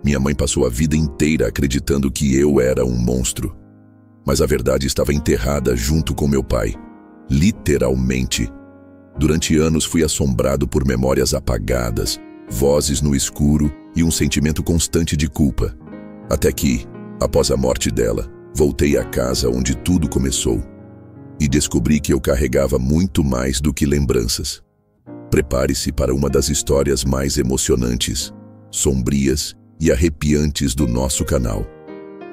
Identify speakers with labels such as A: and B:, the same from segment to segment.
A: Minha mãe passou a vida inteira acreditando que eu era um monstro. Mas a verdade estava enterrada junto com meu pai. Literalmente. Durante anos fui assombrado por memórias apagadas, vozes no escuro e um sentimento constante de culpa. Até que, após a morte dela, voltei à casa onde tudo começou. E descobri que eu carregava muito mais do que lembranças. Prepare-se para uma das histórias mais emocionantes, sombrias e arrepiantes do nosso canal.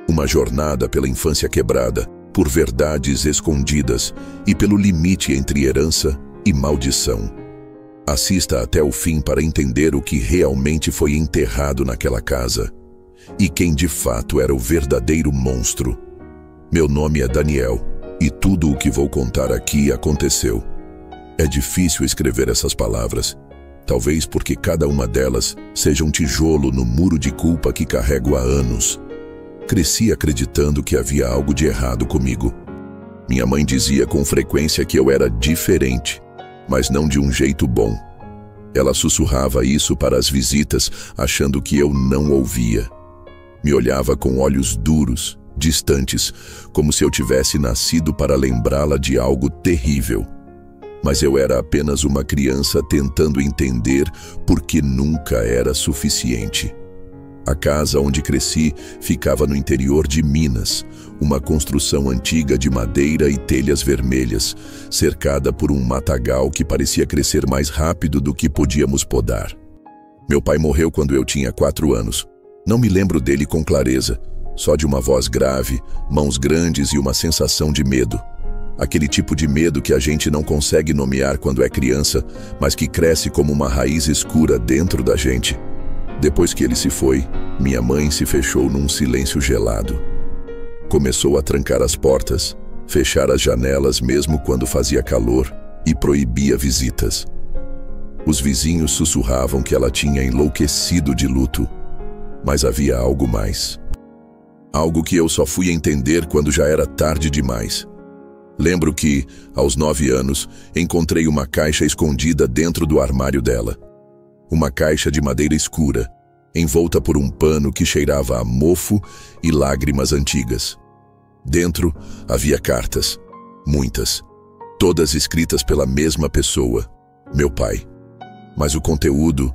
A: Uma jornada pela infância quebrada, por verdades escondidas e pelo limite entre herança e maldição. Assista até o fim para entender o que realmente foi enterrado naquela casa e quem de fato era o verdadeiro monstro. Meu nome é Daniel e tudo o que vou contar aqui aconteceu. É difícil escrever essas palavras, talvez porque cada uma delas seja um tijolo no muro de culpa que carrego há anos. Cresci acreditando que havia algo de errado comigo. Minha mãe dizia com frequência que eu era diferente, mas não de um jeito bom. Ela sussurrava isso para as visitas, achando que eu não ouvia. Me olhava com olhos duros, distantes, como se eu tivesse nascido para lembrá-la de algo terrível. Mas eu era apenas uma criança tentando entender por que nunca era suficiente. A casa onde cresci ficava no interior de Minas, uma construção antiga de madeira e telhas vermelhas, cercada por um matagal que parecia crescer mais rápido do que podíamos podar. Meu pai morreu quando eu tinha 4 anos. Não me lembro dele com clareza, só de uma voz grave, mãos grandes e uma sensação de medo. Aquele tipo de medo que a gente não consegue nomear quando é criança, mas que cresce como uma raiz escura dentro da gente. Depois que ele se foi, minha mãe se fechou num silêncio gelado. Começou a trancar as portas, fechar as janelas mesmo quando fazia calor e proibia visitas. Os vizinhos sussurravam que ela tinha enlouquecido de luto, mas havia algo mais. Algo que eu só fui entender quando já era tarde demais. Lembro que, aos 9 anos, encontrei uma caixa escondida dentro do armário dela. Uma caixa de madeira escura, envolta por um pano que cheirava a mofo e lágrimas antigas. Dentro havia cartas, muitas, todas escritas pela mesma pessoa, meu pai. Mas o conteúdo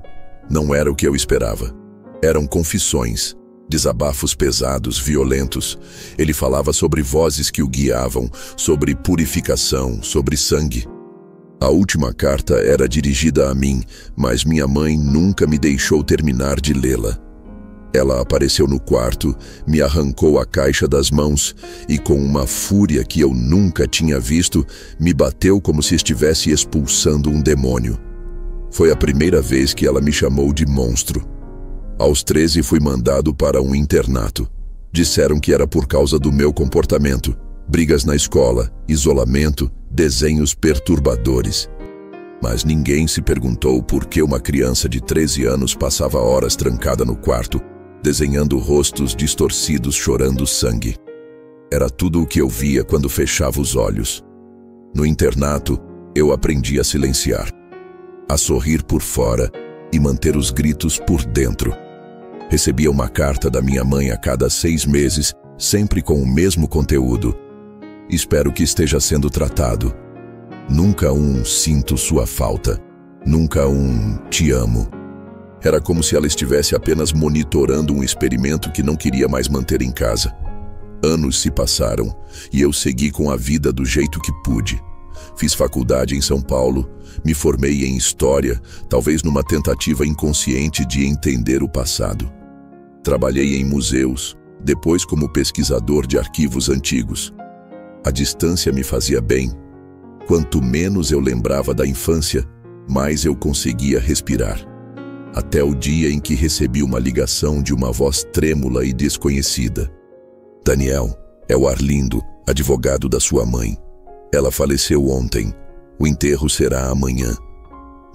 A: não era o que eu esperava. Eram confissões, desabafos pesados, violentos. Ele falava sobre vozes que o guiavam, sobre purificação, sobre sangue. A última carta era dirigida a mim, mas minha mãe nunca me deixou terminar de lê-la. Ela apareceu no quarto, me arrancou a caixa das mãos e, com uma fúria que eu nunca tinha visto, me bateu como se estivesse expulsando um demônio. Foi a primeira vez que ela me chamou de monstro. Aos 13 fui mandado para um internato. Disseram que era por causa do meu comportamento. Brigas na escola, isolamento, desenhos perturbadores. Mas ninguém se perguntou por que uma criança de 13 anos passava horas trancada no quarto, desenhando rostos distorcidos chorando sangue. Era tudo o que eu via quando fechava os olhos. No internato, eu aprendi a silenciar, a sorrir por fora e manter os gritos por dentro. Recebia uma carta da minha mãe a cada 6 meses, sempre com o mesmo conteúdo. Espero que esteja sendo tratado. Nunca um sinto sua falta. Nunca um te amo. Era como se ela estivesse apenas monitorando um experimento que não queria mais manter em casa. Anos se passaram e eu segui com a vida do jeito que pude. Fiz faculdade em São Paulo, me formei em História, talvez numa tentativa inconsciente de entender o passado. Trabalhei em museus, depois como pesquisador de arquivos antigos. A distância me fazia bem. Quanto menos eu lembrava da infância, mais eu conseguia respirar. Até o dia em que recebi uma ligação de uma voz trêmula e desconhecida. Daniel, é o Arlindo, advogado da sua mãe. Ela faleceu ontem. O enterro será amanhã.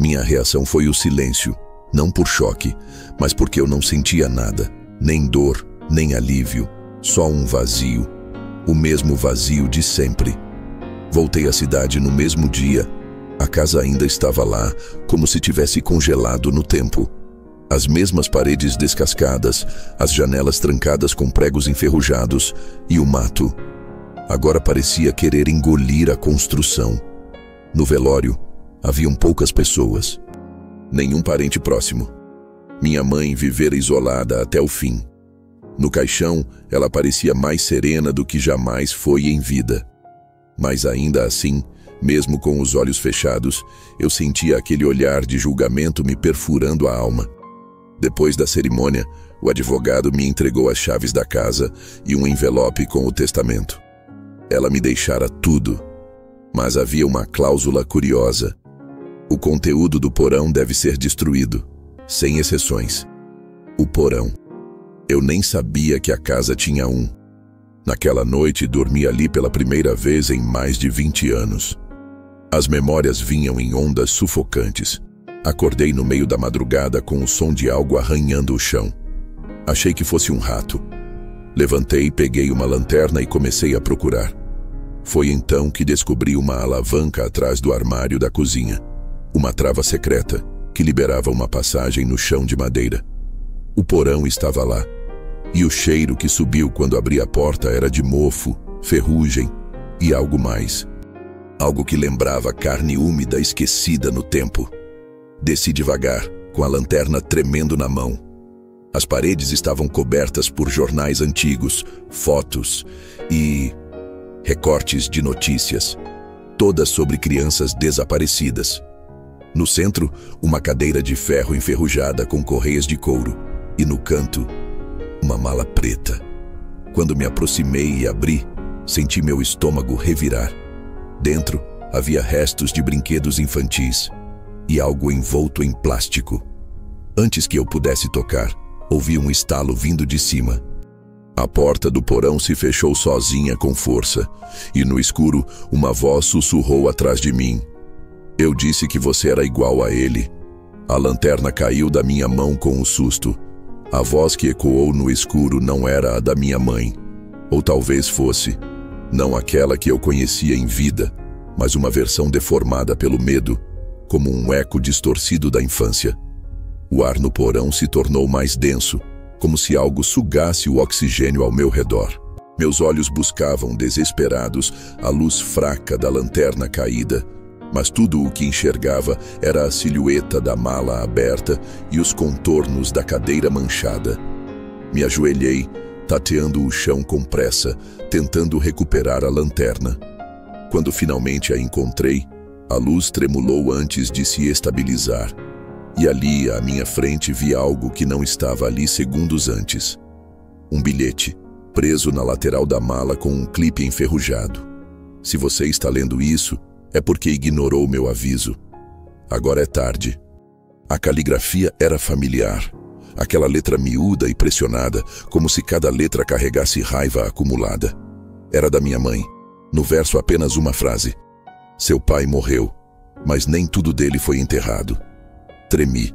A: Minha reação foi o silêncio, não por choque, mas porque eu não sentia nada, nem dor, nem alívio, só um vazio. O mesmo vazio de sempre. Voltei à cidade no mesmo dia. A casa ainda estava lá, como se tivesse congelado no tempo. As mesmas paredes descascadas, as janelas trancadas com pregos enferrujados e o mato. Agora parecia querer engolir a construção. No velório, haviam poucas pessoas. Nenhum parente próximo. Minha mãe vivera isolada até o fim. No caixão, ela parecia mais serena do que jamais foi em vida. Mas ainda assim, mesmo com os olhos fechados, eu sentia aquele olhar de julgamento me perfurando a alma. Depois da cerimônia, o advogado me entregou as chaves da casa e um envelope com o testamento. Ela me deixara tudo, mas havia uma cláusula curiosa. O conteúdo do porão deve ser destruído, sem exceções. O porão. Eu nem sabia que a casa tinha um. Naquela noite, dormi ali pela primeira vez em mais de 20 anos. As memórias vinham em ondas sufocantes. Acordei no meio da madrugada com o som de algo arranhando o chão. Achei que fosse um rato. Levantei, peguei uma lanterna e comecei a procurar. Foi então que descobri uma alavanca atrás do armário da cozinha. Uma trava secreta que liberava uma passagem no chão de madeira. O porão estava lá. E o cheiro que subiu quando abri a porta era de mofo, ferrugem e algo mais. Algo que lembrava carne úmida esquecida no tempo. Desci devagar, com a lanterna tremendo na mão. As paredes estavam cobertas por jornais antigos, fotos e recortes de notícias, todas sobre crianças desaparecidas. No centro, uma cadeira de ferro enferrujada com correias de couro, e no canto, uma mala preta. Quando me aproximei e abri, senti meu estômago revirar. Dentro, havia restos de brinquedos infantis e algo envolto em plástico. Antes que eu pudesse tocar, ouvi um estalo vindo de cima. A porta do porão se fechou sozinha com força, e no escuro, uma voz sussurrou atrás de mim. Eu disse que você era igual a ele. A lanterna caiu da minha mão com um susto. A voz que ecoou no escuro não era a da minha mãe. Ou talvez fosse. Não aquela que eu conhecia em vida, mas uma versão deformada pelo medo, como um eco distorcido da infância. O ar no porão se tornou mais denso, como se algo sugasse o oxigênio ao meu redor. Meus olhos buscavam, desesperados, a luz fraca da lanterna caída, mas tudo o que enxergava era a silhueta da mala aberta e os contornos da cadeira manchada. Me ajoelhei, tateando o chão com pressa, tentando recuperar a lanterna. Quando finalmente a encontrei, a luz tremulou antes de se estabilizar. E ali, à minha frente, vi algo que não estava ali segundos antes. Um bilhete, preso na lateral da mala com um clipe enferrujado. Se você está lendo isso, é porque ignorou meu aviso. Agora é tarde. A caligrafia era familiar. Aquela letra miúda e pressionada, como se cada letra carregasse raiva acumulada. Era da minha mãe. No verso apenas uma frase. Seu pai morreu, mas nem tudo dele foi enterrado. Tremi.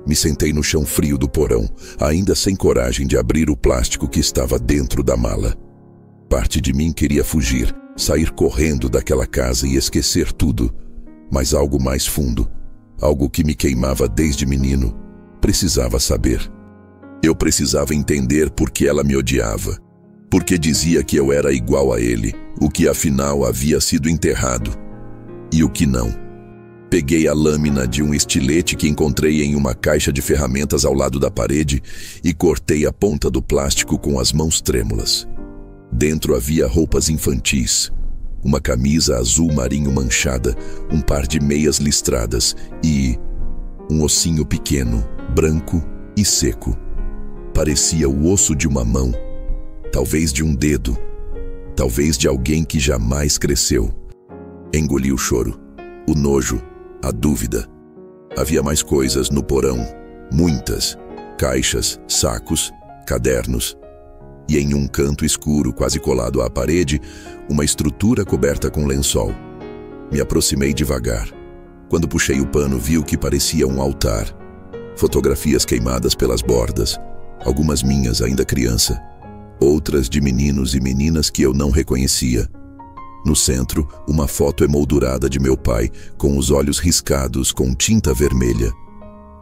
A: Me sentei no chão frio do porão, ainda sem coragem de abrir o plástico que estava dentro da mala. Parte de mim queria fugir, sair correndo daquela casa e esquecer tudo. Mas algo mais fundo, algo que me queimava desde menino, precisava saber. Eu precisava entender por que ela me odiava. Porque dizia que eu era igual a ele, o que afinal havia sido enterrado. E o que não. Peguei a lâmina de um estilete que encontrei em uma caixa de ferramentas ao lado da parede e cortei a ponta do plástico com as mãos trêmulas. Dentro havia roupas infantis, uma camisa azul marinho manchada, um par de meias listradas e um ossinho pequeno, branco e seco. Parecia o osso de uma mão, talvez de um dedo, talvez de alguém que jamais cresceu. Engoli o choro, o nojo, a dúvida. Havia mais coisas no porão, muitas, caixas, sacos, cadernos. E em um canto escuro, quase colado à parede, uma estrutura coberta com lençol. Me aproximei devagar. Quando puxei o pano, vi o que parecia um altar. Fotografias queimadas pelas bordas, algumas minhas ainda criança, outras de meninos e meninas que eu não reconhecia. No centro, uma foto emoldurada de meu pai, com os olhos riscados com tinta vermelha.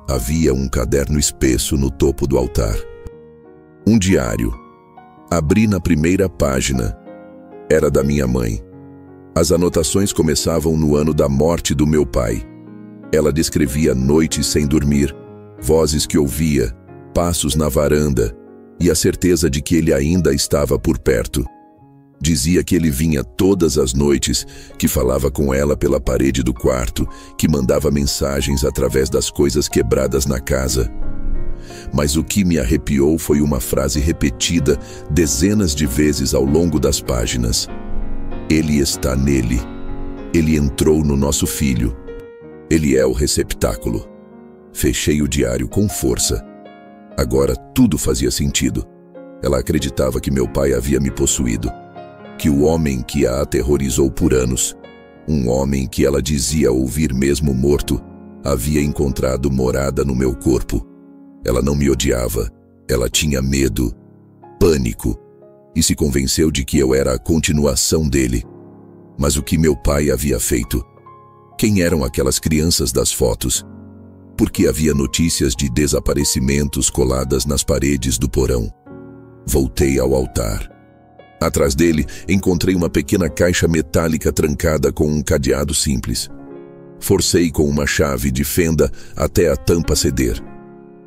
A: Havia um caderno espesso no topo do altar. Um diário. Abri na primeira página. Era da minha mãe. As anotações começavam no ano da morte do meu pai. Ela descrevia noites sem dormir, vozes que ouvia, passos na varanda e a certeza de que ele ainda estava por perto. Dizia que ele vinha todas as noites, que falava com ela pela parede do quarto, que mandava mensagens através das coisas quebradas na casa. Mas o que me arrepiou foi uma frase repetida dezenas de vezes ao longo das páginas. Ele está nele. Ele entrou no nosso filho. Ele é o receptáculo. Fechei o diário com força. Agora tudo fazia sentido. Ela acreditava que meu pai havia me possuído. Que o homem que a aterrorizou por anos, um homem que ela dizia ouvir mesmo morto, havia encontrado morada no meu corpo. Ela não me odiava, ela tinha medo, pânico, e se convenceu de que eu era a continuação dele. Mas o que meu pai havia feito? Quem eram aquelas crianças das fotos? Por que havia notícias de desaparecimentos coladas nas paredes do porão? Voltei ao altar. Atrás dele, encontrei uma pequena caixa metálica trancada com um cadeado simples. Forcei com uma chave de fenda até a tampa ceder.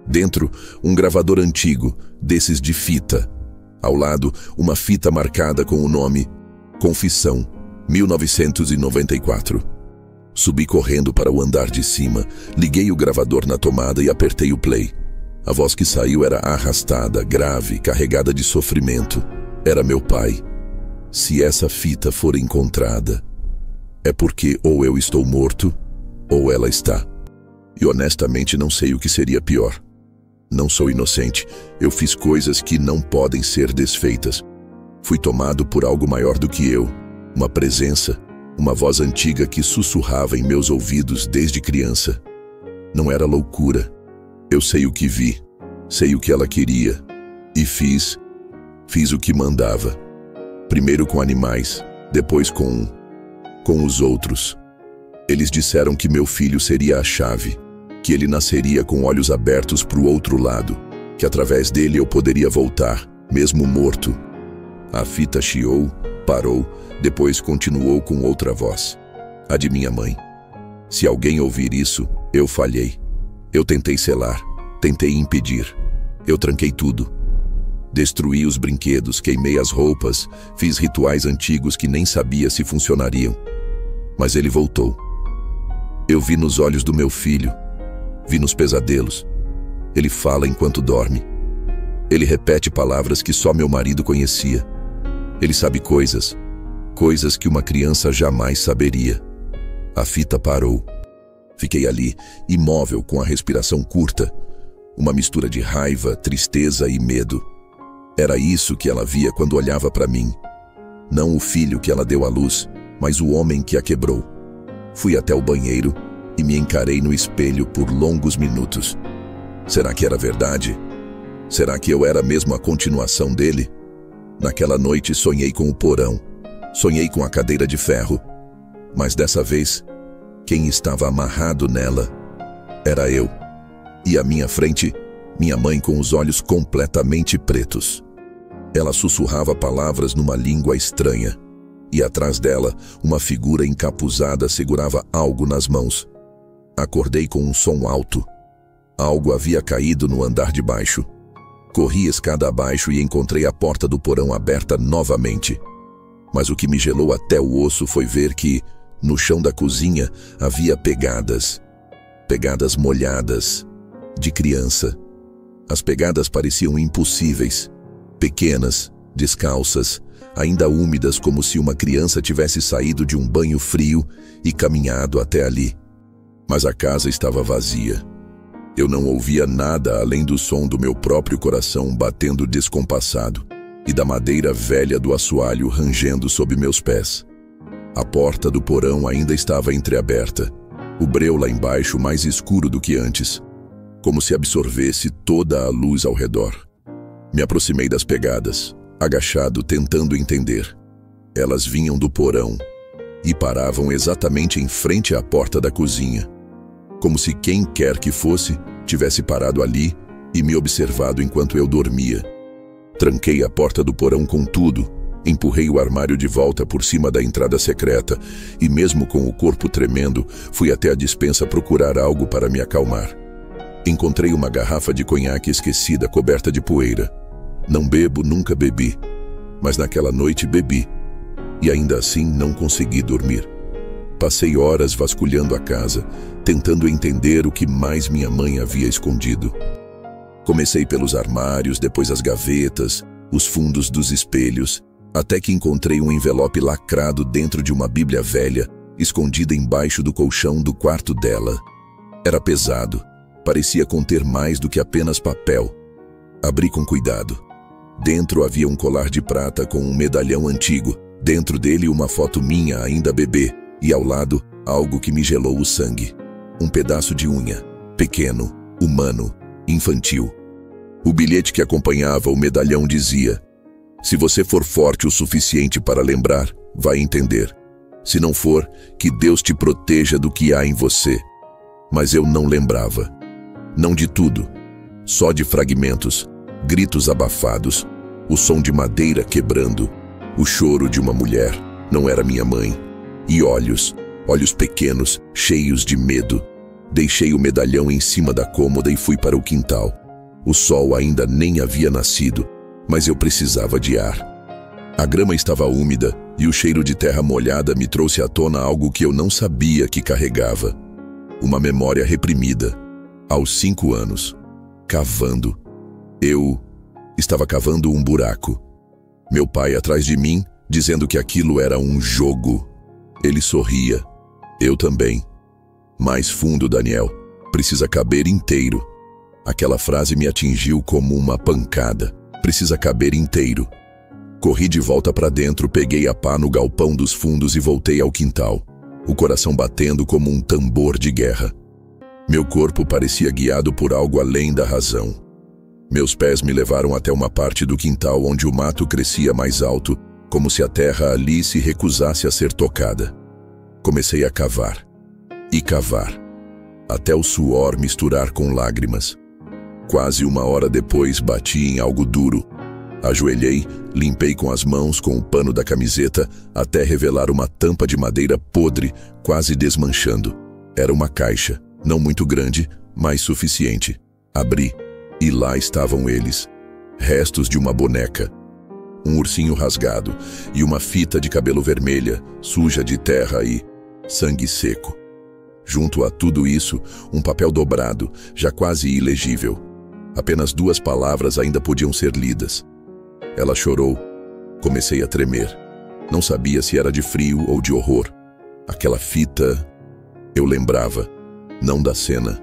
A: Dentro, um gravador antigo, desses de fita. Ao lado, uma fita marcada com o nome Confissão, 1994. Subi correndo para o andar de cima, liguei o gravador na tomada e apertei o play. A voz que saiu era arrastada, grave, carregada de sofrimento. Era meu pai. Se essa fita for encontrada, é porque ou eu estou morto, ou ela está. E honestamente não sei o que seria pior. Não sou inocente. Eu fiz coisas que não podem ser desfeitas. Fui tomado por algo maior do que eu. Uma presença, uma voz antiga que sussurrava em meus ouvidos desde criança. Não era loucura. Eu sei o que vi, sei o que ela queria. E fiz o que mandava. Primeiro com animais, depois com os outros. Eles disseram que meu filho seria a chave, que ele nasceria com olhos abertos para o outro lado, que através dele eu poderia voltar, mesmo morto. A fita chiou, parou, depois continuou com outra voz. A de minha mãe. Se alguém ouvir isso, eu falhei. Eu tentei selar, tentei impedir. Eu tranquei tudo. Destruí os brinquedos, queimei as roupas, fiz rituais antigos que nem sabia se funcionariam. Mas ele voltou. Eu vi nos olhos do meu filho, vi nos pesadelos. Ele fala enquanto dorme. Ele repete palavras que só meu marido conhecia. Ele sabe coisas que uma criança jamais saberia. A fita parou. Fiquei ali, imóvel, com a respiração curta. Uma mistura de raiva, tristeza e medo. Era isso que ela via quando olhava para mim. Não o filho que ela deu à luz, mas o homem que a quebrou. Fui até o banheiro e me encarei no espelho por longos minutos. Será que era verdade? Será que eu era mesmo a continuação dele? Naquela noite sonhei com o porão. Sonhei com a cadeira de ferro. Mas dessa vez, quem estava amarrado nela era eu. E à minha frente, minha mãe com os olhos completamente pretos. Ela sussurrava palavras numa língua estranha. E atrás dela, uma figura encapuzada segurava algo nas mãos. Acordei com um som alto. Algo havia caído no andar de baixo. Corri escada abaixo e encontrei a porta do porão aberta novamente. Mas o que me gelou até o osso foi ver que, no chão da cozinha, havia pegadas. Pegadas molhadas, de criança. As pegadas pareciam impossíveis. Pequenas, descalças, ainda úmidas, como se uma criança tivesse saído de um banho frio e caminhado até ali. Mas a casa estava vazia. Eu não ouvia nada além do som do meu próprio coração batendo descompassado e da madeira velha do assoalho rangendo sob meus pés. A porta do porão ainda estava entreaberta, o breu lá embaixo mais escuro do que antes, como se absorvesse toda a luz ao redor. Me aproximei das pegadas, agachado, tentando entender. Elas vinham do porão e paravam exatamente em frente à porta da cozinha, como se quem quer que fosse tivesse parado ali e me observado enquanto eu dormia. Tranquei a porta do porão com tudo, empurrei o armário de volta por cima da entrada secreta e, mesmo com o corpo tremendo, fui até a despensa procurar algo para me acalmar. Encontrei uma garrafa de conhaque esquecida, coberta de poeira. Não bebo, nunca bebi, mas naquela noite bebi, e ainda assim não consegui dormir. Passei horas vasculhando a casa, tentando entender o que mais minha mãe havia escondido. Comecei pelos armários, depois as gavetas, os fundos dos espelhos, até que encontrei um envelope lacrado dentro de uma Bíblia velha, escondida embaixo do colchão do quarto dela. Era pesado, parecia conter mais do que apenas papel. Abri com cuidado. Dentro havia um colar de prata com um medalhão antigo, dentro dele uma foto minha ainda bebê, e ao lado, algo que me gelou o sangue. Um pedaço de unha, pequeno, humano, infantil. O bilhete que acompanhava o medalhão dizia: "Se você for forte o suficiente para lembrar, vai entender. Se não for, que Deus te proteja do que há em você." Mas eu não lembrava. Não de tudo, só de fragmentos, gritos abafados, o som de madeira quebrando, o choro de uma mulher, não era minha mãe, e olhos pequenos, cheios de medo. Deixei o medalhão em cima da cômoda e fui para o quintal. O sol ainda nem havia nascido, mas eu precisava de ar. A grama estava úmida e o cheiro de terra molhada me trouxe à tona algo que eu não sabia que carregava. Uma memória reprimida. Aos 5 anos, cavando. Eu estava cavando um buraco. Meu pai atrás de mim, dizendo que aquilo era um jogo. Ele sorria. Eu também. Mais fundo, Daniel. Precisa caber inteiro. Aquela frase me atingiu como uma pancada. Precisa caber inteiro. Corri de volta para dentro, peguei a pá no galpão dos fundos e voltei ao quintal, o coração batendo como um tambor de guerra. Meu corpo parecia guiado por algo além da razão. Meus pés me levaram até uma parte do quintal onde o mato crescia mais alto, como se a terra ali se recusasse a ser tocada. Comecei a cavar. E cavar. Até o suor misturar com lágrimas. Quase 1 hora depois, bati em algo duro. Ajoelhei, limpei com as mãos com o pano da camiseta, até revelar uma tampa de madeira podre, quase desmanchando. Era uma caixa. Não muito grande, mas suficiente. Abri, e lá estavam eles. Restos de uma boneca. Um ursinho rasgado, e uma fita de cabelo vermelha, suja de terra e sangue seco. Junto a tudo isso, um papel dobrado, já quase ilegível. Apenas 2 palavras ainda podiam ser lidas. Ela chorou. Comecei a tremer. Não sabia se era de frio ou de horror. Aquela fita... Eu lembrava. Não da cena,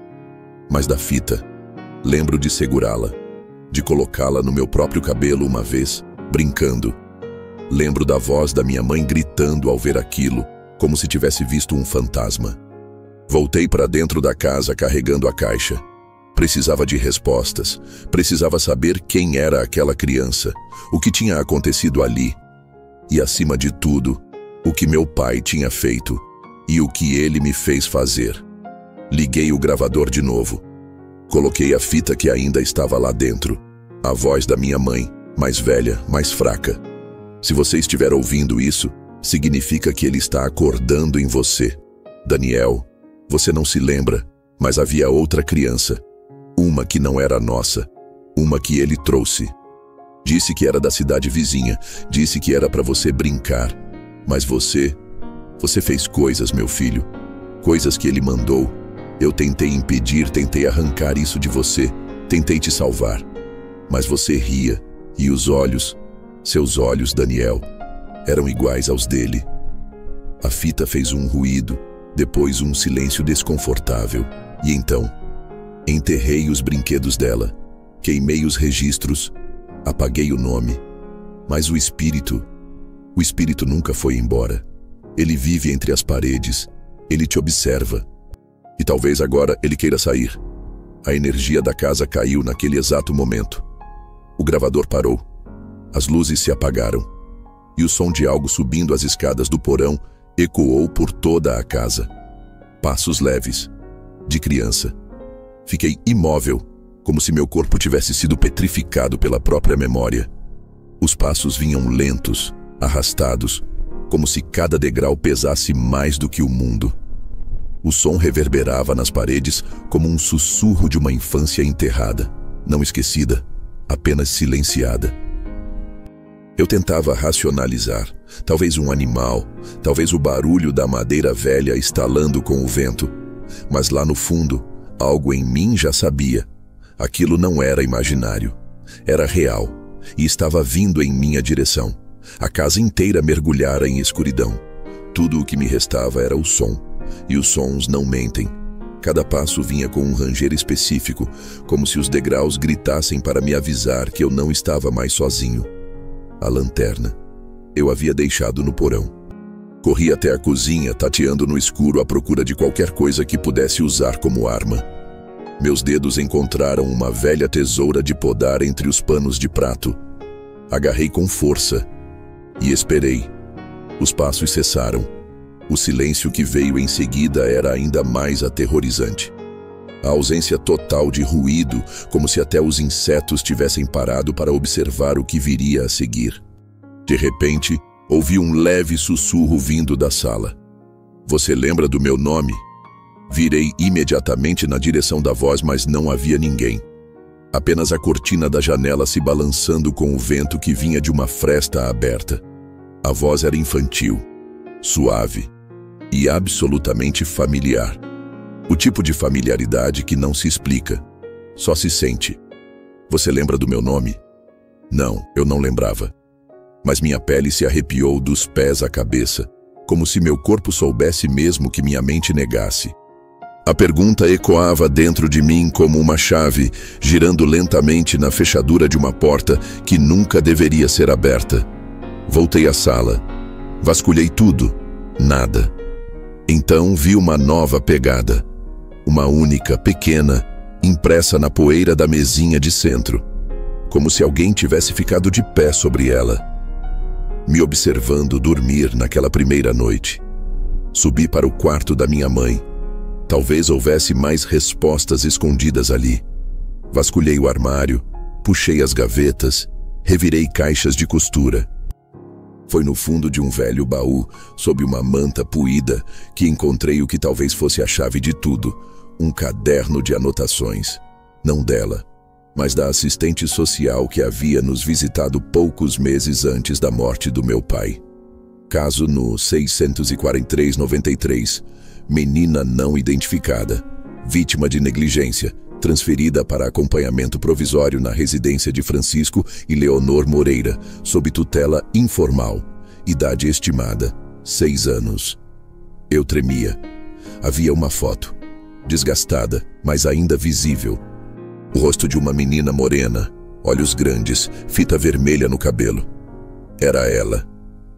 A: mas da fita. Lembro de segurá-la, de colocá-la no meu próprio cabelo uma vez, brincando. Lembro da voz da minha mãe gritando ao ver aquilo, como se tivesse visto um fantasma. Voltei para dentro da casa carregando a caixa. Precisava de respostas, precisava saber quem era aquela criança, o que tinha acontecido ali. E, acima de tudo, o que meu pai tinha feito e o que ele me fez fazer. Liguei o gravador de novo. Coloquei a fita que ainda estava lá dentro. A voz da minha mãe, mais velha, mais fraca. Se você estiver ouvindo isso, significa que ele está acordando em você. Daniel, você não se lembra, mas havia outra criança. Uma que não era nossa. Uma que ele trouxe. Disse que era da cidade vizinha. Disse que era para você brincar. Mas você fez coisas, meu filho. Coisas que ele mandou. Eu tentei impedir, tentei arrancar isso de você, tentei te salvar. Mas você ria, e os olhos, seus olhos, Daniel, eram iguais aos dele. A fita fez um ruído, depois um silêncio desconfortável, e então, enterrei os brinquedos dela, queimei os registros, apaguei o nome. Mas o espírito nunca foi embora. Ele vive entre as paredes, ele te observa. E talvez agora ele queira sair. A energia da casa caiu naquele exato momento. O gravador parou. As luzes se apagaram. E o som de algo subindo as escadas do porão ecoou por toda a casa. Passos leves. De criança. Fiquei imóvel, como se meu corpo tivesse sido petrificado pela própria memória. Os passos vinham lentos, arrastados, como se cada degrau pesasse mais do que o mundo. O som reverberava nas paredes como um sussurro de uma infância enterrada, não esquecida, apenas silenciada. Eu tentava racionalizar, talvez um animal, talvez o barulho da madeira velha estalando com o vento, mas lá no fundo, algo em mim já sabia. Aquilo não era imaginário, era real e estava vindo em minha direção. A casa inteira mergulhara em escuridão. Tudo o que me restava era o som, e os sons não mentem. Cada passo vinha com um ranger específico, como se os degraus gritassem para me avisar que eu não estava mais sozinho. A lanterna. Eu havia deixado no porão. Corri até a cozinha, tateando no escuro à procura de qualquer coisa que pudesse usar como arma. Meus dedos encontraram uma velha tesoura de podar entre os panos de prato. Agarrei com força e esperei. Os passos cessaram. O silêncio que veio em seguida era ainda mais aterrorizante. A ausência total de ruído, como se até os insetos tivessem parado para observar o que viria a seguir. De repente, ouvi um leve sussurro vindo da sala. "Você lembra do meu nome?" Virei imediatamente na direção da voz, mas não havia ninguém. Apenas a cortina da janela se balançando com o vento que vinha de uma fresta aberta. A voz era infantil, suave e absolutamente familiar. O tipo de familiaridade que não se explica, só se sente. "Você lembra do meu nome?" Não, eu não lembrava. Mas minha pele se arrepiou dos pés à cabeça, como se meu corpo soubesse mesmo que minha mente negasse. A pergunta ecoava dentro de mim como uma chave, girando lentamente na fechadura de uma porta que nunca deveria ser aberta. Voltei à sala. Vasculhei tudo. Nada. Então vi uma nova pegada. Uma única, pequena, impressa na poeira da mesinha de centro. Como se alguém tivesse ficado de pé sobre ela, me observando dormir naquela primeira noite. Subi para o quarto da minha mãe. Talvez houvesse mais respostas escondidas ali. Vasculhei o armário, puxei as gavetas, revirei caixas de costura. Foi no fundo de um velho baú, sob uma manta puída, que encontrei o que talvez fosse a chave de tudo, um caderno de anotações. Não dela, mas da assistente social que havia nos visitado poucos meses antes da morte do meu pai. Caso no 643-93, menina não identificada, vítima de negligência, transferida para acompanhamento provisório na residência de Francisco e Leonor Moreira, sob tutela informal, idade estimada, 6 anos. Eu tremia. Havia uma foto, desgastada, mas ainda visível. O rosto de uma menina morena, olhos grandes, fita vermelha no cabelo. Era ela.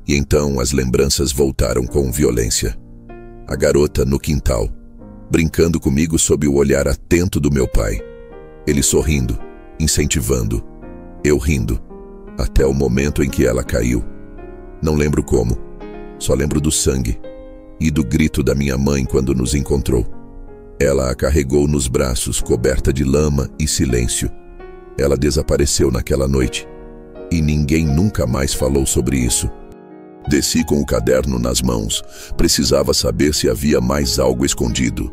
A: E então as lembranças voltaram com violência. A garota no quintal, brincando comigo sob o olhar atento do meu pai. Ele sorrindo, incentivando, eu rindo, até o momento em que ela caiu. Não lembro como, só lembro do sangue e do grito da minha mãe quando nos encontrou. Ela a carregou nos braços, coberta de lama e silêncio. Ela desapareceu naquela noite e ninguém nunca mais falou sobre isso. Desci com o caderno nas mãos. Precisava saber se havia mais algo escondido.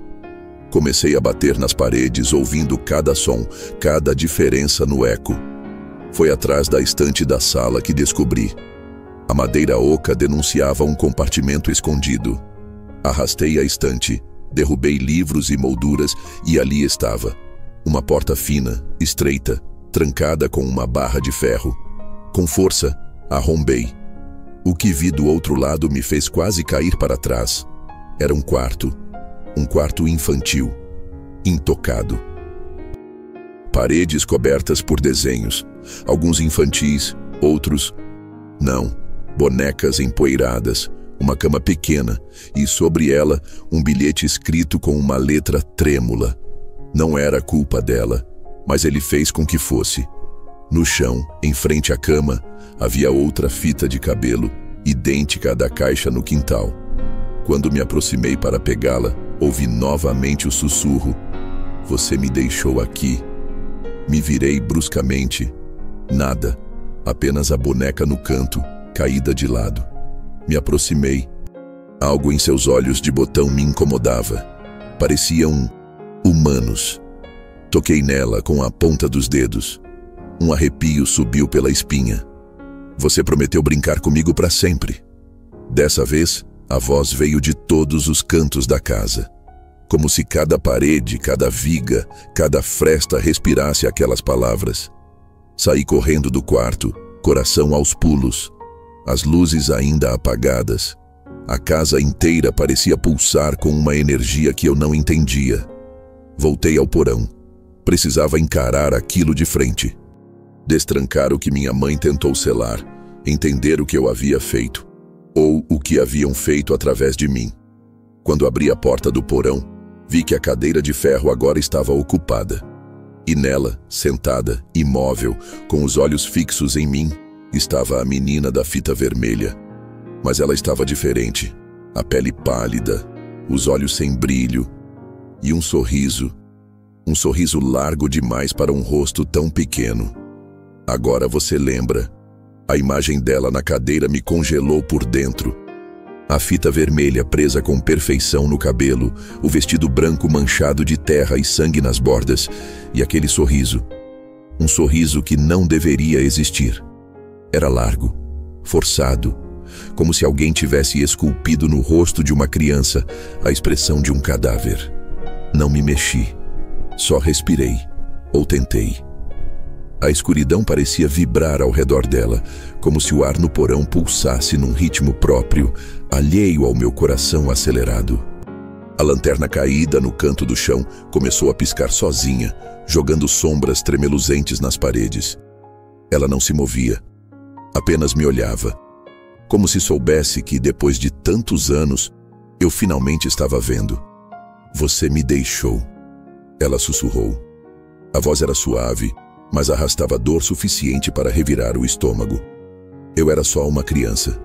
A: Comecei a bater nas paredes, ouvindo cada som, cada diferença no eco. Foi atrás da estante da sala que descobri. A madeira oca denunciava um compartimento escondido. Arrastei a estante, derrubei livros e molduras e ali estava. Uma porta fina, estreita, trancada com uma barra de ferro. Com força, arrombei. O que vi do outro lado me fez quase cair para trás. Era um quarto infantil, intocado. Paredes cobertas por desenhos, alguns infantis, outros não, bonecas empoeiradas, uma cama pequena e sobre ela um bilhete escrito com uma letra trêmula. Não era culpa dela, mas ele fez com que fosse. No chão, em frente à cama, havia outra fita de cabelo, idêntica à da caixa no quintal. Quando me aproximei para pegá-la, ouvi novamente o sussurro. Você me deixou aqui. Me virei bruscamente. Nada, apenas a boneca no canto, caída de lado. Me aproximei. Algo em seus olhos de botão me incomodava. Pareciam humanos. Toquei nela com a ponta dos dedos. Um arrepio subiu pela espinha. Você prometeu brincar comigo para sempre. Dessa vez, a voz veio de todos os cantos da casa. Como se cada parede, cada viga, cada fresta respirasse aquelas palavras. Saí correndo do quarto, coração aos pulos. As luzes ainda apagadas. A casa inteira parecia pulsar com uma energia que eu não entendia. Voltei ao porão. Precisava encarar aquilo de frente. Destrancar o que minha mãe tentou selar, entender o que eu havia feito, ou o que haviam feito através de mim. Quando abri a porta do porão, vi que a cadeira de ferro agora estava ocupada. E nela, sentada, imóvel, com os olhos fixos em mim, estava a menina da fita vermelha. Mas ela estava diferente. A pele pálida, os olhos sem brilho e um sorriso largo demais para um rosto tão pequeno. Agora você lembra. A imagem dela na cadeira me congelou por dentro. A fita vermelha presa com perfeição no cabelo, o vestido branco manchado de terra e sangue nas bordas, e aquele sorriso. Um sorriso que não deveria existir. Era largo, forçado, como se alguém tivesse esculpido no rosto de uma criança a expressão de um cadáver. Não me mexi, só respirei, ou tentei. A escuridão parecia vibrar ao redor dela, como se o ar no porão pulsasse num ritmo próprio, alheio ao meu coração acelerado. A lanterna caída no canto do chão começou a piscar sozinha, jogando sombras tremeluzentes nas paredes. Ela não se movia, apenas me olhava, como se soubesse que, depois de tantos anos, eu finalmente estava vendo. Você me deixou. Ela sussurrou. A voz era suave, mas arrastava dor suficiente para revirar o estômago. Eu era só uma criança.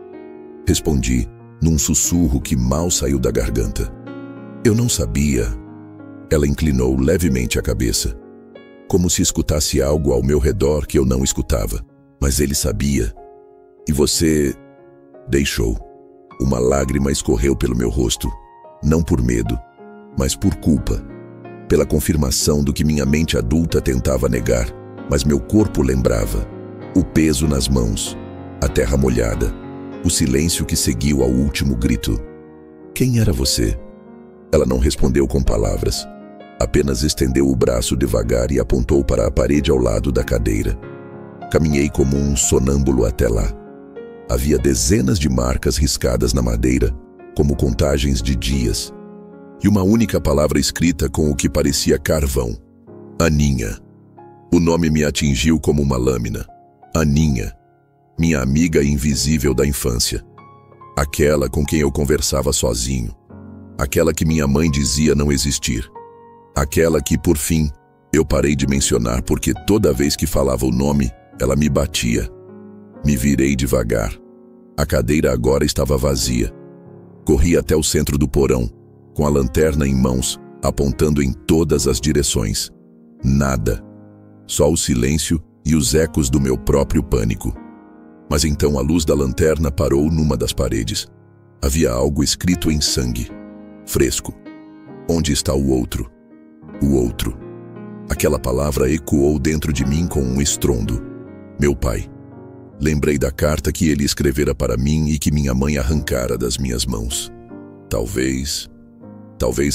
A: Respondi, num sussurro que mal saiu da garganta. Eu não sabia. Ela inclinou levemente a cabeça, como se escutasse algo ao meu redor que eu não escutava. Mas ele sabia. E você deixou. Uma lágrima escorreu pelo meu rosto, não por medo, mas por culpa. Pela confirmação do que minha mente adulta tentava negar, mas meu corpo lembrava. O peso nas mãos, a terra molhada, o silêncio que seguiu ao último grito. Quem era você? Ela não respondeu com palavras. Apenas estendeu o braço devagar e apontou para a parede ao lado da cadeira. Caminhei como um sonâmbulo até lá. Havia dezenas de marcas riscadas na madeira, como contagens de dias. E uma única palavra escrita com o que parecia carvão. Aninha. O nome me atingiu como uma lâmina. Aninha. Minha amiga invisível da infância. Aquela com quem eu conversava sozinho. Aquela que minha mãe dizia não existir. Aquela que, por fim, eu parei de mencionar porque toda vez que falava o nome, ela me batia. Me virei devagar. A cadeira agora estava vazia. Corri até o centro do porão, com a lanterna em mãos, apontando em todas as direções. Nada. Só o silêncio e os ecos do meu próprio pânico. Mas então a luz da lanterna parou numa das paredes. Havia algo escrito em sangue. Fresco. Onde está o outro? O outro. Aquela palavra ecoou dentro de mim com um estrondo. Meu pai. Lembrei da carta que ele escrevera para mim e que minha mãe arrancara das minhas mãos. Talvez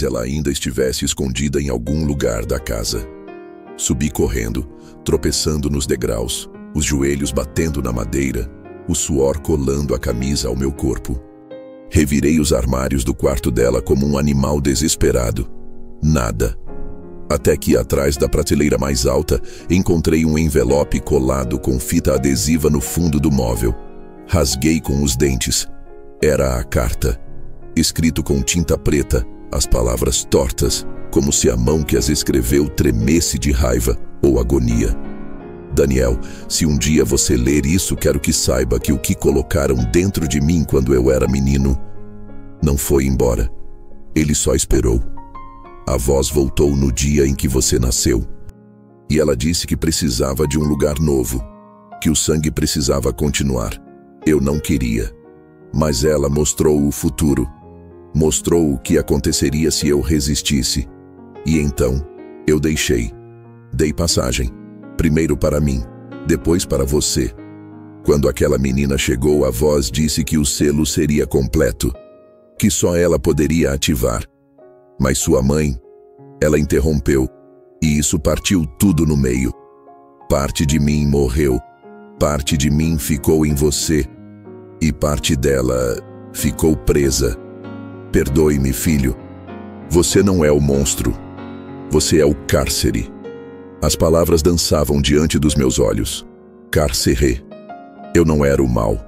A: ela ainda estivesse escondida em algum lugar da casa. Subi correndo, tropeçando nos degraus, os joelhos batendo na madeira, o suor colando a camisa ao meu corpo. Revirei os armários do quarto dela como um animal desesperado. Nada. Até que, atrás da prateleira mais alta, encontrei um envelope colado com fita adesiva no fundo do móvel. Rasguei com os dentes. Era a carta. Escrito com tinta preta, as palavras tortas, como se a mão que as escreveu tremesse de raiva ou agonia. Daniel, se um dia você ler isso, quero que saiba que o que colocaram dentro de mim quando eu era menino não foi embora. Ele só esperou. A voz voltou no dia em que você nasceu. E ela disse que precisava de um lugar novo, que o sangue precisava continuar. Eu não queria. Mas ela mostrou o futuro. Mostrou o que aconteceria se eu resistisse. E então, eu deixei. Dei passagem. Primeiro para mim, depois para você. Quando aquela menina chegou, a voz disse que o selo seria completo, que só ela poderia ativar. Mas sua mãe, ela interrompeu, e isso partiu tudo no meio. Parte de mim morreu, parte de mim ficou em você, e parte dela ficou presa. Perdoe-me, filho. Você não é o monstro. Você é o cárcere. As palavras dançavam diante dos meus olhos. Cárcere. Eu não era o mal.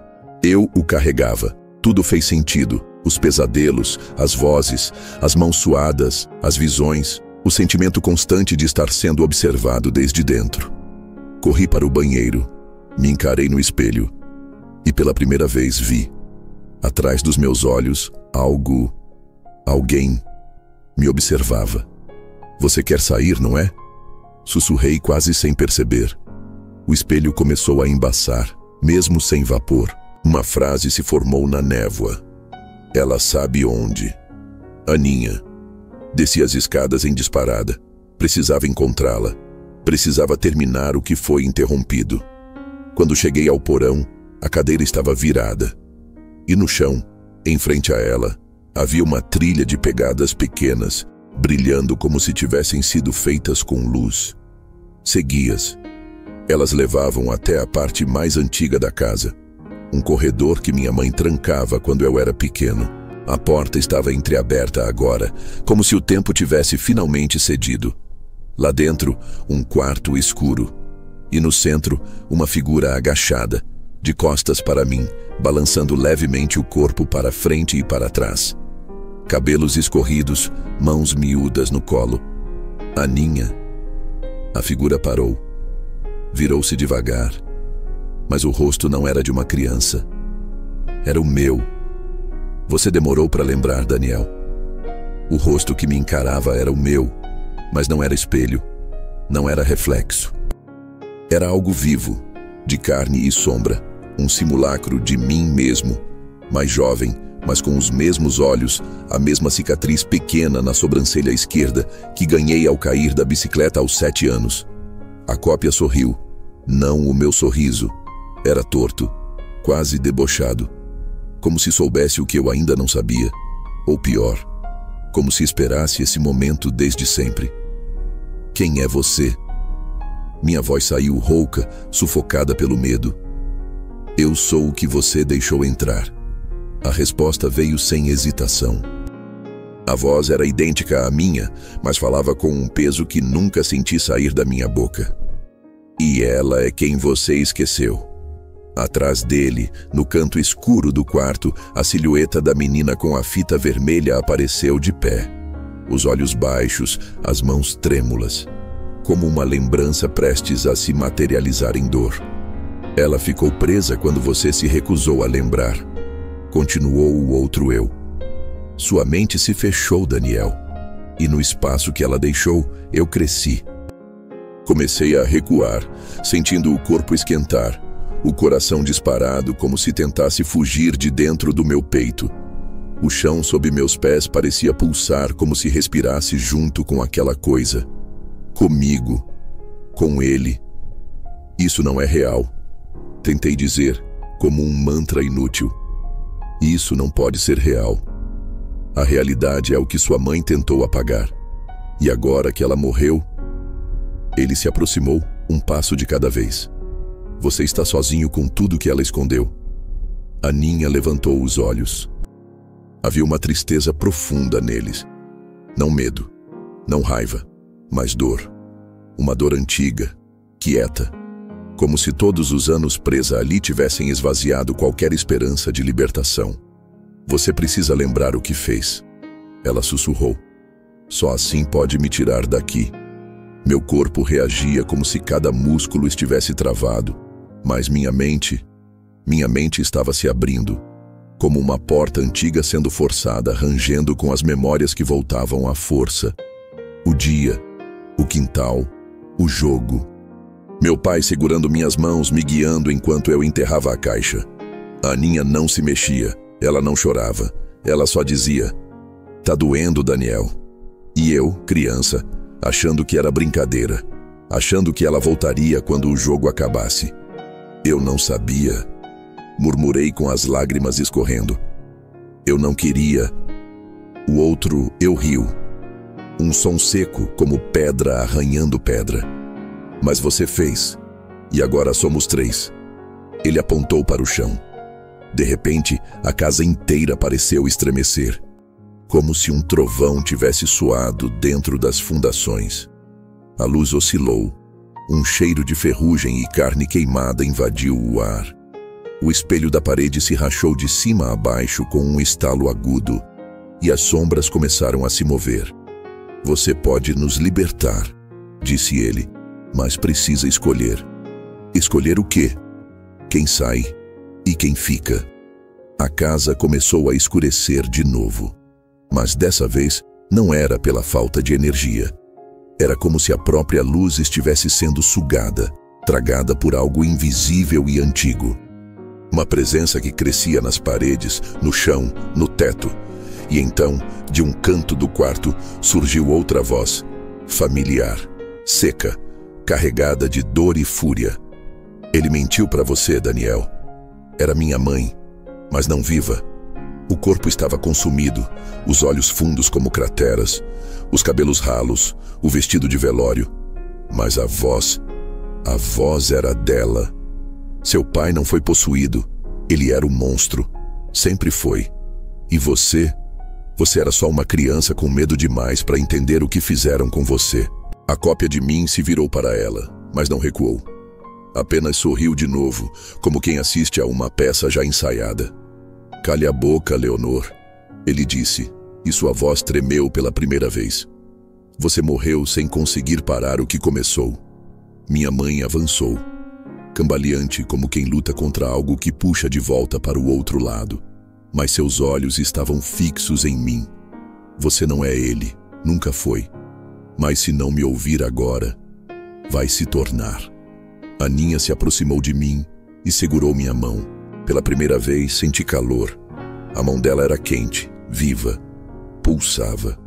A: Eu o carregava. Tudo fez sentido. Os pesadelos, as vozes, as mãos suadas, as visões, o sentimento constante de estar sendo observado desde dentro. Corri para o banheiro, me encarei no espelho e pela primeira vez vi, atrás dos meus olhos, alguém me observava. Você quer sair, não é? Sussurrei quase sem perceber. O espelho começou a embaçar, mesmo sem vapor. Uma frase se formou na névoa. Ela sabe onde. Aninha. Desci as escadas em disparada. Precisava encontrá-la. Precisava terminar o que foi interrompido. Quando cheguei ao porão, a cadeira estava virada. E no chão, em frente a ela, havia uma trilha de pegadas pequenas, brilhando como se tivessem sido feitas com luz. Segui-as. Elas levavam até a parte mais antiga da casa. Um corredor que minha mãe trancava quando eu era pequeno. A porta estava entreaberta agora, como se o tempo tivesse finalmente cedido. Lá dentro, um quarto escuro. E no centro, uma figura agachada, de costas para mim, balançando levemente o corpo para frente e para trás. Cabelos escorridos, mãos miúdas no colo. Aninha. A figura parou. Virou-se devagar. Mas o rosto não era de uma criança. Era o meu. Você demorou para lembrar, Daniel. O rosto que me encarava era o meu, mas não era espelho, não era reflexo. Era algo vivo, de carne e sombra, um simulacro de mim mesmo, mais jovem, mas com os mesmos olhos, a mesma cicatriz pequena na sobrancelha esquerda que ganhei ao cair da bicicleta aos 7 anos. A cópia sorriu. Não o meu sorriso. Era torto, quase debochado. Como se soubesse o que eu ainda não sabia. Ou pior, como se esperasse esse momento desde sempre. Quem é você? Minha voz saiu rouca, sufocada pelo medo. Eu sou o que você deixou entrar. A resposta veio sem hesitação. A voz era idêntica à minha, mas falava com um peso que nunca senti sair da minha boca. E ela é quem você esqueceu. Atrás dele, no canto escuro do quarto, a silhueta da menina com a fita vermelha apareceu de pé. Os olhos baixos, as mãos trêmulas, como uma lembrança prestes a se materializar em dor. Ela ficou presa quando você se recusou a lembrar. Continuou o outro eu. Sua mente se fechou, Daniel. E no espaço que ela deixou, eu cresci. Comecei a recuar, sentindo o corpo esquentar, o coração disparado como se tentasse fugir de dentro do meu peito. O chão sob meus pés parecia pulsar como se respirasse junto com aquela coisa. Comigo. Com ele. Isso não é real. Tentei dizer, como um mantra inútil. Isso não pode ser real. A realidade é o que sua mãe tentou apagar. E agora que ela morreu, ele se aproximou, um passo de cada vez. Você está sozinho com tudo que ela escondeu. Aninha levantou os olhos. Havia uma tristeza profunda neles. Não medo, não raiva, mas dor. Uma dor antiga, quieta, como se todos os anos presa ali tivessem esvaziado qualquer esperança de libertação. Você precisa lembrar o que fez. Ela sussurrou. Só assim pode me tirar daqui. Meu corpo reagia como se cada músculo estivesse travado, mas minha mente estava se abrindo, como uma porta antiga sendo forçada, rangendo com as memórias que voltavam à força. O dia, o quintal, o jogo. Meu pai segurando minhas mãos, me guiando enquanto eu enterrava a caixa. A Aninha não se mexia, ela não chorava. Ela só dizia: "Tá doendo, Daniel." E eu, criança, achando que era brincadeira, achando que ela voltaria quando o jogo acabasse. Eu não sabia. Murmurei com as lágrimas escorrendo. Eu não queria. O outro, eu riu. Um som seco, como pedra arranhando pedra. Mas você fez. E agora somos 3. Ele apontou para o chão. De repente, a casa inteira pareceu estremecer, como se um trovão tivesse soado dentro das fundações. A luz oscilou. Um cheiro de ferrugem e carne queimada invadiu o ar. O espelho da parede se rachou de cima a baixo com um estalo agudo, e as sombras começaram a se mover. "Você pode nos libertar", disse ele, "mas precisa escolher." Escolher o quê? Quem sai e quem fica. A casa começou a escurecer de novo. Mas dessa vez não era pela falta de energia. Era como se a própria luz estivesse sendo sugada, tragada por algo invisível e antigo. Uma presença que crescia nas paredes, no chão, no teto. E então, de um canto do quarto, surgiu outra voz, familiar, seca, carregada de dor e fúria. "Ele mentiu para você, Daniel. Era minha mãe, mas não viva." O corpo estava consumido, os olhos fundos como crateras, os cabelos ralos, o vestido de velório. Mas a voz era dela. Seu pai não foi possuído, ele era um monstro. Sempre foi. E você era só uma criança com medo demais para entender o que fizeram com você. A cópia de mim se virou para ela, mas não recuou. Apenas sorriu de novo, como quem assiste a uma peça já ensaiada. "Cale a boca, Leonor", ele disse, e sua voz tremeu pela primeira vez. "Você morreu sem conseguir parar o que começou." Minha mãe avançou, cambaleante como quem luta contra algo que puxa de volta para o outro lado. Mas seus olhos estavam fixos em mim. "Você não é ele, nunca foi. Mas se não me ouvir agora, vai se tornar." Aninha se aproximou de mim e segurou minha mão. Pela primeira vez senti calor. A mão dela era quente, viva, pulsava.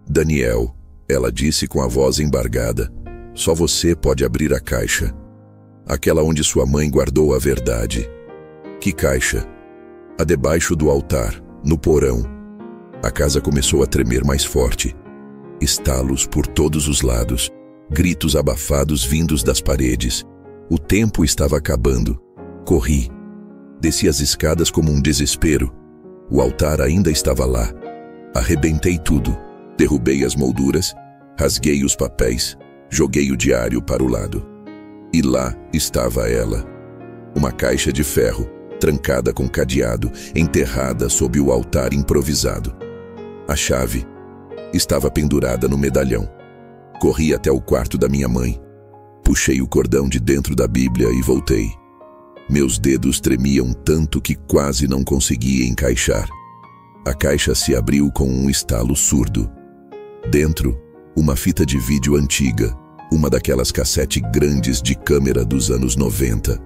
A: "Daniel", ela disse com a voz embargada, "só você pode abrir a caixa. Aquela onde sua mãe guardou a verdade." "Que caixa?" "A debaixo do altar, no porão." A casa começou a tremer mais forte. Estalos por todos os lados, gritos abafados vindos das paredes. O tempo estava acabando. Corri. Desci as escadas como um desespero. O altar ainda estava lá. Arrebentei tudo. Derrubei as molduras, rasguei os papéis, joguei o diário para o lado. E lá estava ela. Uma caixa de ferro, trancada com cadeado, enterrada sob o altar improvisado. A chave estava pendurada no medalhão. Corri até o quarto da minha mãe. Puxei o cordão de dentro da Bíblia e voltei. Meus dedos tremiam tanto que quase não conseguia encaixar. A caixa se abriu com um estalo surdo. Dentro, uma fita de vídeo antiga, uma daquelas cassete grandes de câmera dos anos 90.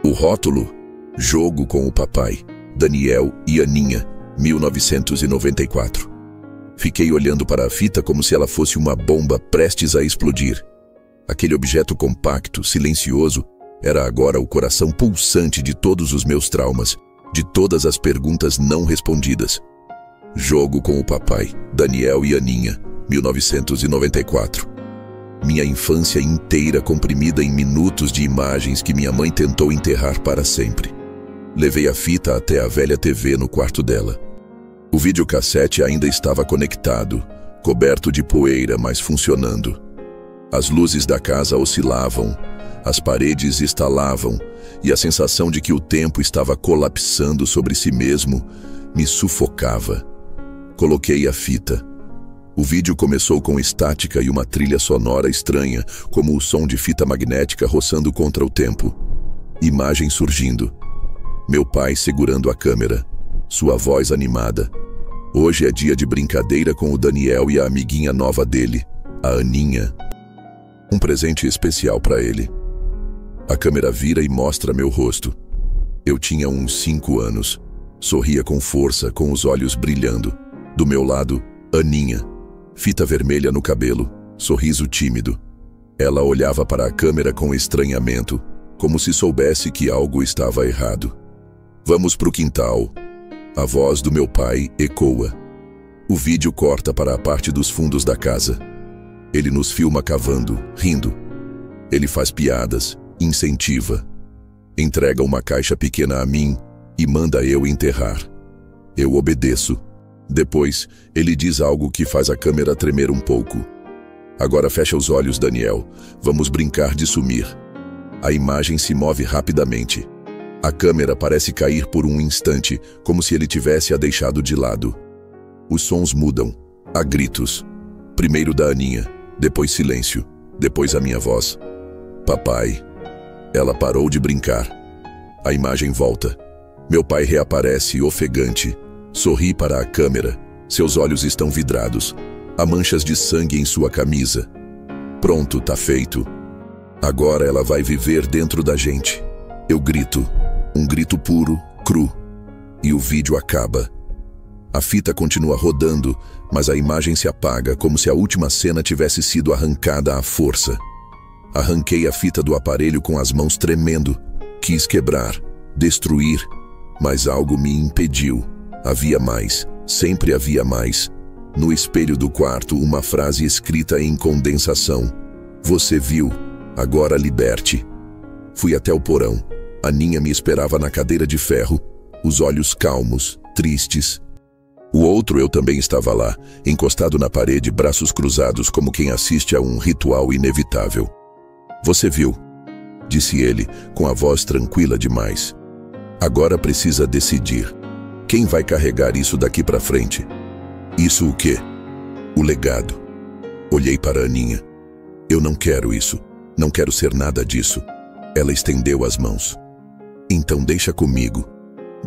A: O rótulo: "Jogo com o Papai, Daniel e Aninha, 1994. Fiquei olhando para a fita como se ela fosse uma bomba prestes a explodir. Aquele objeto compacto, silencioso, era agora o coração pulsante de todos os meus traumas, de todas as perguntas não respondidas. Jogo com o Papai, Daniel e Aninha, 1994. Minha infância inteira comprimida em minutos de imagens que minha mãe tentou enterrar para sempre. Levei a fita até a velha TV no quarto dela. O videocassete ainda estava conectado, coberto de poeira, mas funcionando. As luzes da casa oscilavam, as paredes estalavam, e a sensação de que o tempo estava colapsando sobre si mesmo me sufocava. Coloquei a fita. O vídeo começou com estática e uma trilha sonora estranha, como o som de fita magnética roçando contra o tempo. Imagem surgindo. Meu pai segurando a câmera, sua voz animada. Hoje é dia de brincadeira com o Daniel e a amiguinha nova dele. A Aninha. Um presente especial para ele. A câmera vira e mostra meu rosto. Eu tinha uns 5 anos. Sorria com força, com os olhos brilhando. Do meu lado, Aninha. Fita vermelha no cabelo, sorriso tímido. Ela olhava para a câmera com estranhamento, como se soubesse que algo estava errado. Vamos pro quintal. A voz do meu pai ecoa. O vídeo corta para a parte dos fundos da casa. Ele nos filma cavando, rindo. Ele faz piadas, incentiva. Entrega uma caixa pequena a mim e manda eu enterrar. Eu obedeço. Depois, ele diz algo que faz a câmera tremer um pouco. Agora fecha os olhos, Daniel. Vamos brincar de sumir. A imagem se move rapidamente. A câmera parece cair por um instante, como se ele tivesse a deixado de lado. Os sons mudam. Há gritos. Primeiro da Aninha, depois silêncio, depois a minha voz. Papai. Ela parou de brincar. A imagem volta. Meu pai reaparece ofegante. Sorri para a câmera. Seus olhos estão vidrados. Há manchas de sangue em sua camisa. Pronto, tá feito. Agora ela vai viver dentro da gente. Eu grito. Um grito puro, cru. E o vídeo acaba. A fita continua rodando, mas a imagem se apaga como se a última cena tivesse sido arrancada à força. Arranquei a fita do aparelho com as mãos tremendo. Quis quebrar, destruir, mas algo me impediu. Havia mais, sempre havia mais. No espelho do quarto, uma frase escrita em condensação. Você viu, agora liberte. Fui até o porão. Aninha me esperava na cadeira de ferro, os olhos calmos, tristes. O outro eu também estava lá, encostado na parede, braços cruzados como quem assiste a um ritual inevitável. Você viu, disse ele, com a voz tranquila demais. Agora precisa decidir. Quem vai carregar isso daqui para frente? Isso o quê? O legado. Olhei para Aninha. Eu não quero isso. Não quero ser nada disso. Ela estendeu as mãos. Então deixa comigo,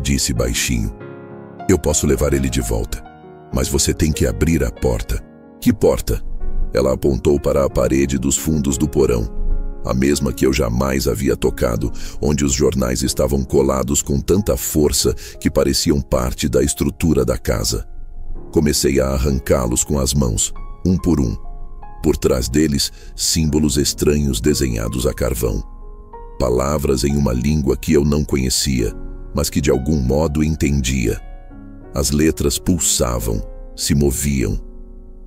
A: disse baixinho. Eu posso levar ele de volta, mas você tem que abrir a porta. Que porta? Ela apontou para a parede dos fundos do porão. A mesma que eu jamais havia tocado, onde os jornais estavam colados com tanta força que pareciam parte da estrutura da casa. Comecei a arrancá-los com as mãos, um por um. Por trás deles, símbolos estranhos desenhados a carvão. Palavras em uma língua que eu não conhecia, mas que de algum modo entendia. As letras pulsavam, se moviam.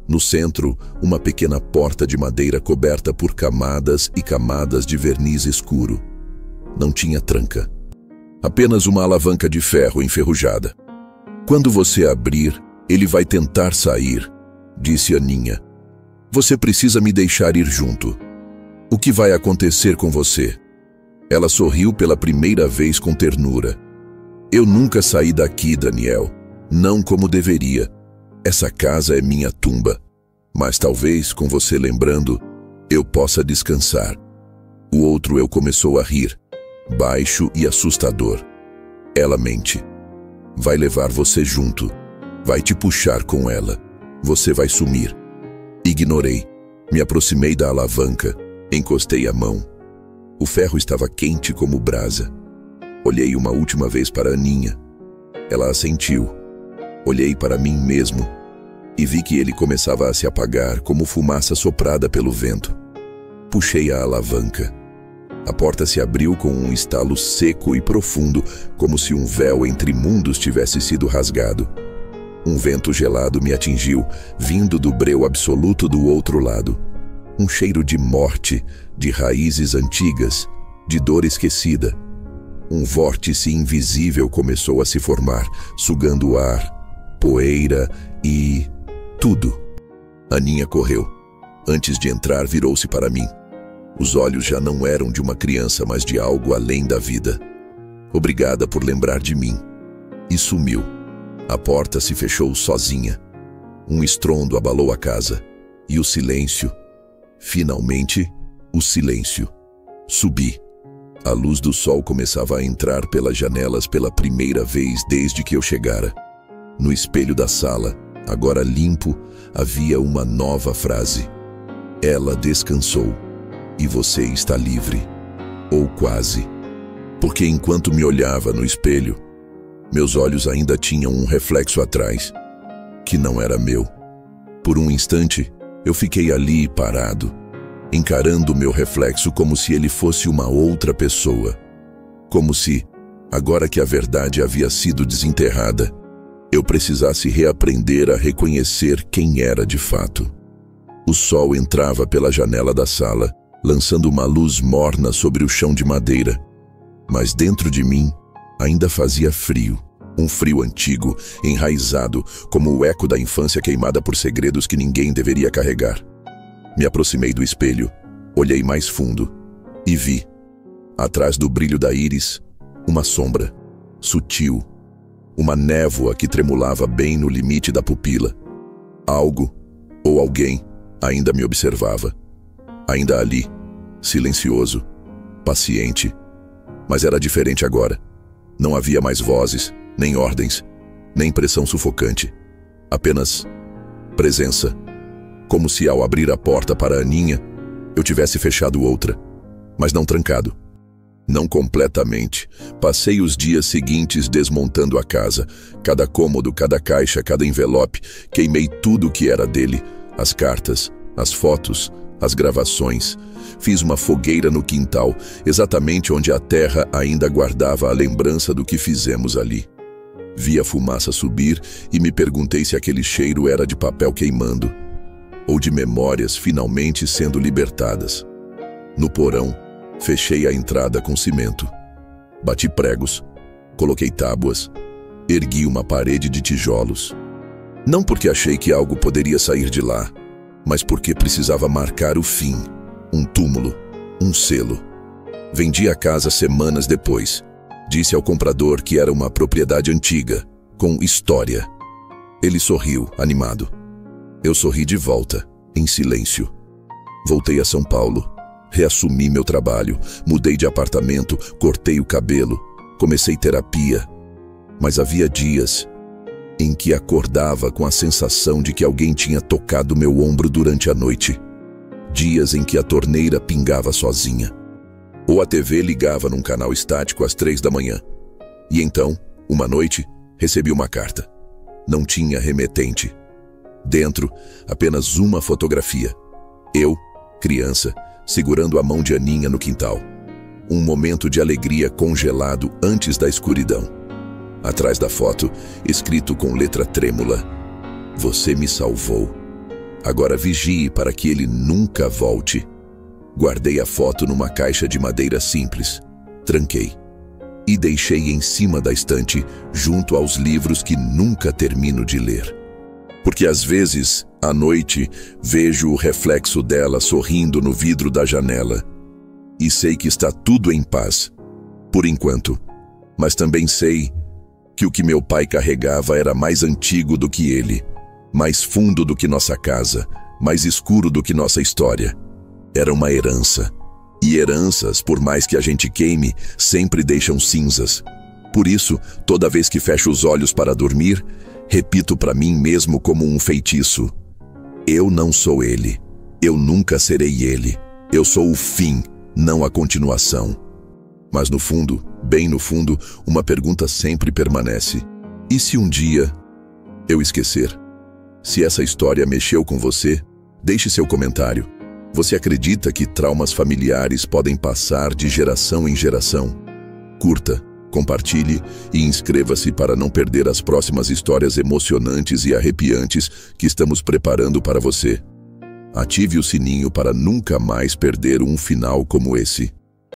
A: No centro, uma pequena porta de madeira coberta por camadas e camadas de verniz escuro. Não tinha tranca. Apenas uma alavanca de ferro enferrujada. Quando você abrir, ele vai tentar sair, disse Aninha. Você precisa me deixar ir junto. O que vai acontecer com você? Ela sorriu pela primeira vez com ternura. Eu nunca saí daqui, Daniel. Não como deveria. Essa casa é minha tumba, mas talvez, com você lembrando, eu possa descansar. O outro eu começou a rir, baixo e assustador. Ela mente. Vai levar você junto. Vai te puxar com ela. Você vai sumir. Ignorei. Me aproximei da alavanca. Encostei a mão. O ferro estava quente como brasa. Olhei uma última vez para Aninha. Ela assentiu. Olhei para mim mesmo e vi que ele começava a se apagar como fumaça soprada pelo vento. Puxei a alavanca. A porta se abriu com um estalo seco e profundo, como se um véu entre mundos tivesse sido rasgado. Um vento gelado me atingiu, vindo do breu absoluto do outro lado. Um cheiro de morte, de raízes antigas, de dor esquecida. Um vórtice invisível começou a se formar, sugando o ar, poeira e tudo. Aninha correu. Antes de entrar, virou-se para mim. Os olhos já não eram de uma criança, mas de algo além da vida. Obrigada por lembrar de mim. E sumiu. A porta se fechou sozinha. Um estrondo abalou a casa. E o silêncio. Finalmente, o silêncio. Subi. A luz do sol começava a entrar pelas janelas pela primeira vez desde que eu chegara. No espelho da sala, agora limpo, havia uma nova frase. Ela descansou e você está livre, ou quase. Porque enquanto me olhava no espelho, meus olhos ainda tinham um reflexo atrás, que não era meu. Por um instante, eu fiquei ali parado, encarando meu reflexo como se ele fosse uma outra pessoa. Como se, agora que a verdade havia sido desenterrada, eu precisasse reaprender a reconhecer quem era de fato. O sol entrava pela janela da sala, lançando uma luz morna sobre o chão de madeira. Mas dentro de mim ainda fazia frio, um frio antigo, enraizado, como o eco da infância queimada por segredos que ninguém deveria carregar. Me aproximei do espelho, olhei mais fundo e vi, atrás do brilho da íris, uma sombra, sutil, uma névoa que tremulava bem no limite da pupila. Algo, ou alguém, ainda me observava. Ainda ali, silencioso, paciente. Mas era diferente agora. Não havia mais vozes, nem ordens, nem pressão sufocante. Apenas presença. Como se ao abrir a porta para Aninha, eu tivesse fechado outra, mas não trancado. Não completamente. Passei os dias seguintes desmontando a casa. Cada cômodo, cada caixa, cada envelope. Queimei tudo o que era dele. As cartas, as fotos, as gravações. Fiz uma fogueira no quintal, exatamente onde a terra ainda guardava a lembrança do que fizemos ali. Vi a fumaça subir e me perguntei se aquele cheiro era de papel queimando, ou de memórias finalmente sendo libertadas. No porão, fechei a entrada com cimento. Bati pregos, coloquei tábuas, ergui uma parede de tijolos. Não porque achei que algo poderia sair de lá, mas porque precisava marcar o fim, um túmulo, um selo. Vendi a casa semanas depois. Disse ao comprador que era uma propriedade antiga, com história. Ele sorriu, animado. Eu sorri de volta, em silêncio. Voltei a São Paulo. Reassumi meu trabalho, mudei de apartamento, cortei o cabelo, comecei terapia. Mas havia dias em que acordava com a sensação de que alguém tinha tocado meu ombro durante a noite. Dias em que a torneira pingava sozinha. Ou a TV ligava num canal estático às 3 da manhã. E então, uma noite, recebi uma carta. Não tinha remetente. Dentro, apenas uma fotografia. Eu, criança, segurando a mão de Aninha no quintal. Um momento de alegria congelado antes da escuridão. Atrás da foto, escrito com letra trêmula: "Você me salvou. Agora vigie para que ele nunca volte." Guardei a foto numa caixa de madeira simples, tranquei e deixei em cima da estante, junto aos livros que nunca termino de ler. Porque às vezes, à noite, vejo o reflexo dela sorrindo no vidro da janela. E sei que está tudo em paz, por enquanto. Mas também sei que o que meu pai carregava era mais antigo do que ele, mais fundo do que nossa casa, mais escuro do que nossa história. Era uma herança. E heranças, por mais que a gente queime, sempre deixam cinzas. Por isso, toda vez que fecho os olhos para dormir, repito para mim mesmo como um feitiço: eu não sou ele. Eu nunca serei ele. Eu sou o fim, não a continuação. Mas no fundo, bem no fundo, uma pergunta sempre permanece: e se um dia eu esquecer? Se essa história mexeu com você, deixe seu comentário. Você acredita que traumas familiares podem passar de geração em geração? Curta, compartilhe e inscreva-se para não perder as próximas histórias emocionantes e arrepiantes que estamos preparando para você. Ative o sininho para nunca mais perder um final como esse.